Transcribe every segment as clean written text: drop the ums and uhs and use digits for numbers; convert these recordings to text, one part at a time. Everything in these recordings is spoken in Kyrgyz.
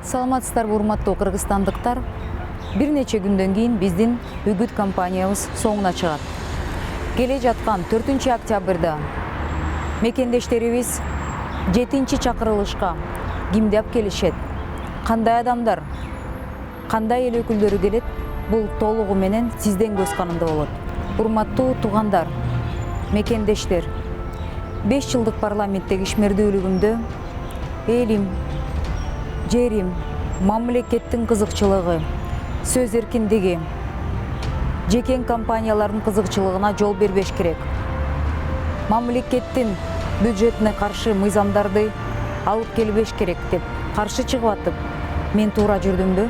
Саламатсыздарбы урматтуу кыргызстандыктар. Бир нече күндөн кийин биздин үгүт кампаниябыз соңуна чыгат. Келе жаткан 4 октябрда мекендештерибиз 7-чакырылышка кимди алып келишет? Кандай адамдар, кандай эл өкүлдөрү келет? Бул толугу менен сизден көз каранды болот. Урматтуу туугандар, мекендештер, 5 жылдык парламенттеги ишмердүүлүгүмдө элим, жерим, мамлекеттин кызыкчылыгы, сөз эркиндиги, жекен компаниялардын кызыкчылыгына жол бербеш керек. Мамлекеттин бюджетине каршы мыйзамдарды алып келбеш керек деп каршы чыгып атып, мен туура жүрдүмбү?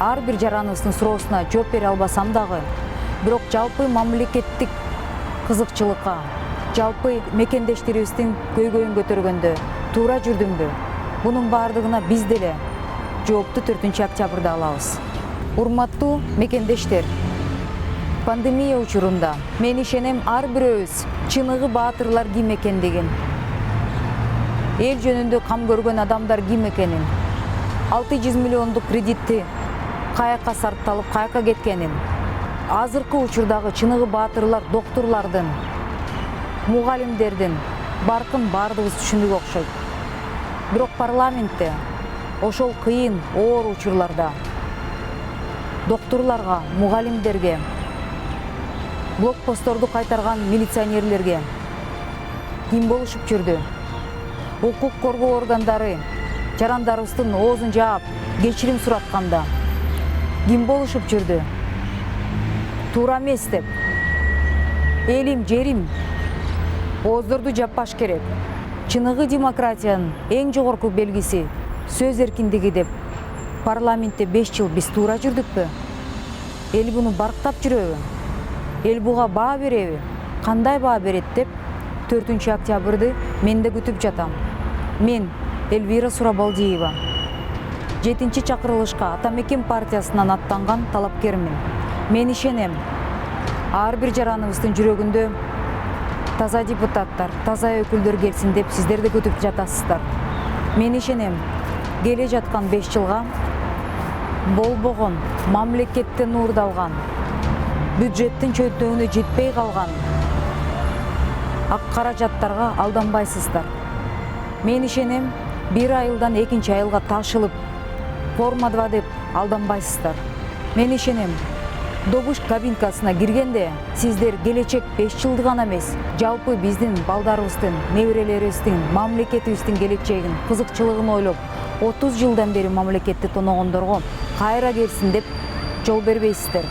Ар бир жараныбыздын суроосуна жооп бере албасам дагы, бирок жалпы мамлекеттик кызыкчылыкка, жалпы мекендештерибиздин көйгөйүн көтөргөндө туура жүрдүмбү? Бунун баардыгына биз деле жоопту 4 октябрда алабыз. Урматтуу мекендештер, пандемия учурунда мен ишенем ар бирөөбүз чыныгы баатырлар ким экендигин, эл жөнүндө кам көргөн адамдар ким экенин, 600 миллиондук кредитти каяка сарпталып каяка кеткенин, азыркы учурдагы чыныгы баатырлар доктурлардын, мугалимдердин баркын баардыгыбыз түшүндүк окшойт. Бирок парламентте ошол кыйын, оор учурларда доктурларга, мугалимдерге, блокпостторду кайтарган милиционерлерге ким болушуп жүрдү? Укук коргоо органдары жарандарыбыздын оозун жаап, кечирим суратканда ким болушуп жүрдү? Туура эмес деп, элим, жерим, ооздорду жаппаш керек. Чыныгы демократиянын эң жогорку белгиси сөз эркиндиги деп парламентте 5 жыл биз туура жүрдүкпү? Эл буну барктап жүрөбү? Эл буга баа береби? Кандай баа берет деп 4 октябрды мен да күтүп жатам. Мен Элвира Сурабалдиева, 7-чакырылышка Атамекен партиясынан аттанган талапкермин. Мен ишенем, ар бир жараныбыздын жүрөгүндө таза депутаттар, таза өкүлдөр келсин деп сиздер да күтүп жатасыздар. Мен ишенем, келе жаткан 5 жылга болбогон, мамлекеттен уурдалган, бюджеттин чөйрөтүнө жетпей калган ак каражаттарга алданбайсыздар. Мен ишенем, 1 айылдан 2 айылга ташылып, форма 2 деп алданбайсыздар. Мен ишенем, добуш кабинкасына киргенде сиздер келечек 5 жылды гана эмес, жалпы биздин балдарыбыздын, неберелерибиздин, мамлекетибиздин келечегин, кызыкчылыгын ойлоп, 30 жылдан бери мамлекетти тоногондорго кайра келсин деп жол бербейсиздер.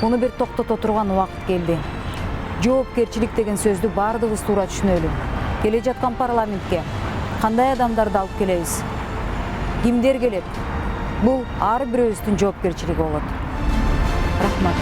Муну бир токтото турган убакыт келди. Жоопкерчилик деген сөздү баардыгыбыз туура түшүнөлү. Келе жаткан парламентке кандай адамдарды алып келебиз? Кимдер келет? Бул ар бирөөбүздүн жоопкерчилиги болот. Рахмат.